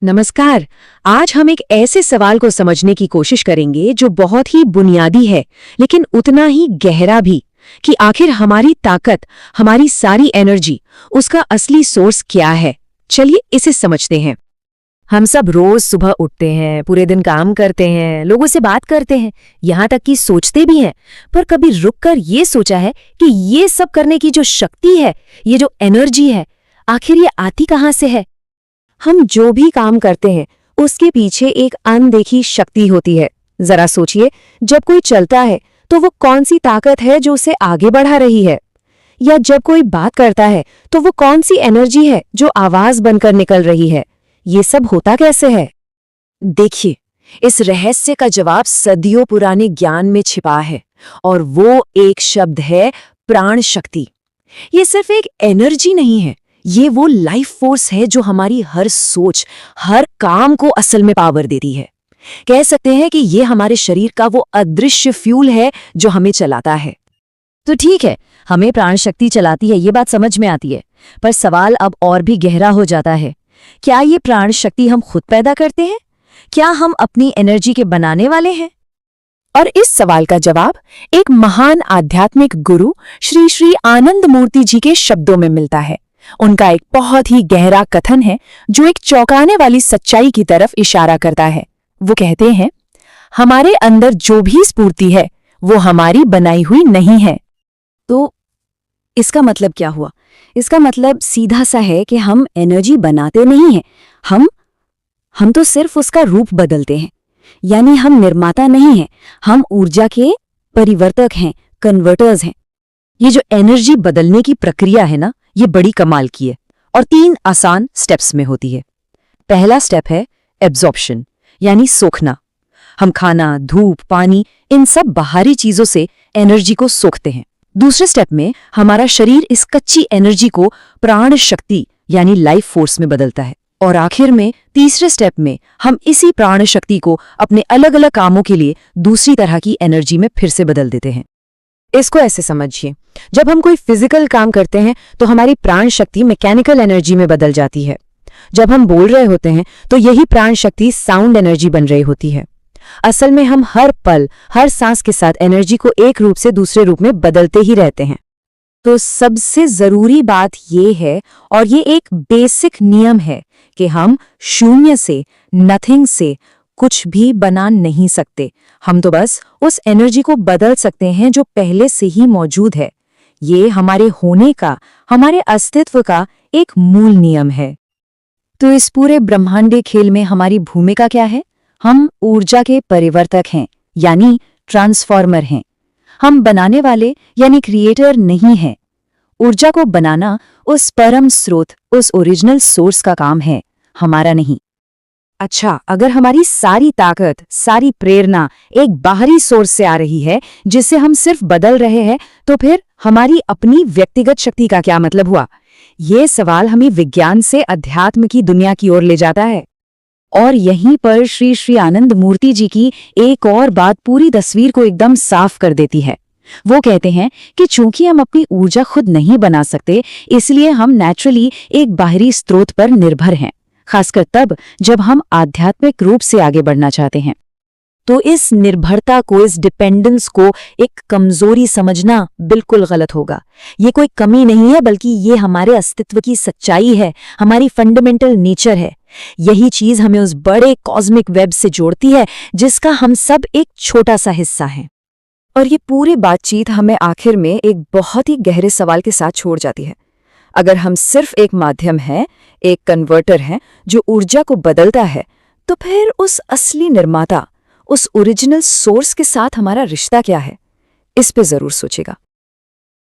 नमस्कार। आज हम एक ऐसे सवाल को समझने की कोशिश करेंगे जो बहुत ही बुनियादी है, लेकिन उतना ही गहरा भी, कि आखिर हमारी ताकत, हमारी सारी एनर्जी, उसका असली सोर्स क्या है। चलिए इसे समझते हैं। हम सब रोज सुबह उठते हैं, पूरे दिन काम करते हैं, लोगों से बात करते हैं, यहाँ तक कि सोचते भी हैं, पर कभी रुककर ये सोचा है कि ये सब करने की जो शक्ति है, ये जो एनर्जी है, आखिर ये आती कहाँ से है? हम जो भी काम करते हैं उसके पीछे एक अनदेखी शक्ति होती है। जरा सोचिए, जब कोई चलता है तो वो कौन सी ताकत है जो उसे आगे बढ़ा रही है, या जब कोई बात करता है तो वो कौन सी एनर्जी है जो आवाज बनकर निकल रही है। ये सब होता कैसे है? देखिए, इस रहस्य का जवाब सदियों पुराने ज्ञान में छिपा है, और वो एक शब्द है प्राण शक्ति। ये सिर्फ एक एनर्जी नहीं है, ये वो लाइफ फोर्स है जो हमारी हर सोच, हर काम को असल में पावर देती है। कह सकते हैं कि ये हमारे शरीर का वो अदृश्य फ्यूल है जो हमें चलाता है। तो ठीक है, हमें प्राण शक्ति चलाती है, ये बात समझ में आती है, पर सवाल अब और भी गहरा हो जाता है। क्या ये प्राण शक्ति हम खुद पैदा करते हैं? क्या हम अपनी एनर्जी के बनाने वाले हैं? और इस सवाल का जवाब एक महान आध्यात्मिक गुरु श्री श्री आनंद मूर्ति जी के शब्दों में मिलता है। उनका एक बहुत ही गहरा कथन है जो एक चौंकाने वाली सच्चाई की तरफ इशारा करता है। वो कहते हैं, हमारे अंदर जो भी स्फूर्ति है वो हमारी बनाई हुई नहीं है। तो इसका मतलब क्या हुआ? इसका मतलब सीधा सा है कि हम एनर्जी बनाते नहीं हैं, हम तो सिर्फ उसका रूप बदलते हैं। यानी हम निर्माता नहीं हैं, हम ऊर्जा के परिवर्तक हैं, कन्वर्टर्स हैं। ये जो एनर्जी बदलने की प्रक्रिया है ना, ये बड़ी कमाल की है और 3 आसान स्टेप्स में होती है। पहला स्टेप है एब्जॉर्प्शन, यानी सोखना। हम खाना, धूप, पानी, इन सब बाहरी चीजों से एनर्जी को सोखते हैं। दूसरे स्टेप में हमारा शरीर इस कच्ची एनर्जी को प्राण शक्ति यानी लाइफ फोर्स में बदलता है। और आखिर में तीसरे स्टेप में हम इसी प्राण शक्ति को अपने अलग अलग कामों के लिए दूसरी तरह की एनर्जी में फिर से बदल देते हैं। इसको ऐसे समझिए, जब हम कोई फिजिकल काम करते हैं तो हमारी प्राण शक्ति मैकेनिकल एनर्जी में बदल जाती है। जब हम बोल रहे होते हैं तो यही प्राण शक्ति साउंड एनर्जी बन रही होती है। असल में हम हर पल, हर सांस के साथ एनर्जी को एक रूप से दूसरे रूप में बदलते ही रहते हैं। तो सबसे जरूरी बात ये है, और ये एक बेसिक नियम है, कि हम शून्य से, नथिंग से कुछ भी बना नहीं सकते। हम तो बस उस एनर्जी को बदल सकते हैं जो पहले से ही मौजूद है। ये हमारे होने का, हमारे अस्तित्व का एक मूल नियम है। तो इस पूरे ब्रह्मांडीय खेल में हमारी भूमिका क्या है? हम ऊर्जा के परिवर्तक हैं, यानी ट्रांसफॉर्मर हैं। हम बनाने वाले यानी क्रिएटर नहीं हैं। ऊर्जा को बनाना उस परम स्रोत, उस ओरिजिनल सोर्स का काम है, हमारा नहीं। अच्छा, अगर हमारी सारी ताकत, सारी प्रेरणा एक बाहरी सोर्स से आ रही है जिसे हम सिर्फ बदल रहे हैं, तो फिर हमारी अपनी व्यक्तिगत शक्ति का क्या मतलब हुआ? ये सवाल हमें विज्ञान से अध्यात्म की दुनिया की ओर ले जाता है। और यहीं पर श्री श्री आनंद मूर्ति जी की एक और बात पूरी तस्वीर को एकदम साफ कर देती है। वो कहते हैं कि चूंकि हम अपनी ऊर्जा खुद नहीं बना सकते, इसलिए हम नेचुरली एक बाहरी स्रोत पर निर्भर हैं, खासकर तब जब हम आध्यात्मिक रूप से आगे बढ़ना चाहते हैं। तो इस निर्भरता को, इस डिपेंडेंस को एक कमजोरी समझना बिल्कुल गलत होगा। ये कोई कमी नहीं है, बल्कि ये हमारे अस्तित्व की सच्चाई है, हमारी फंडामेंटल नेचर है। यही चीज हमें उस बड़े कॉस्मिक वेब से जोड़ती है जिसका हम सब एक छोटा सा हिस्सा हैं। और ये पूरी बातचीत हमें आखिर में एक बहुत ही गहरे सवाल के साथ छोड़ जाती है। अगर हम सिर्फ एक माध्यम हैं, एक कन्वर्टर हैं जो ऊर्जा को बदलता है, तो फिर उस असली निर्माता, उस ओरिजिनल सोर्स के साथ हमारा रिश्ता क्या है? इस पे जरूर सोचेगा।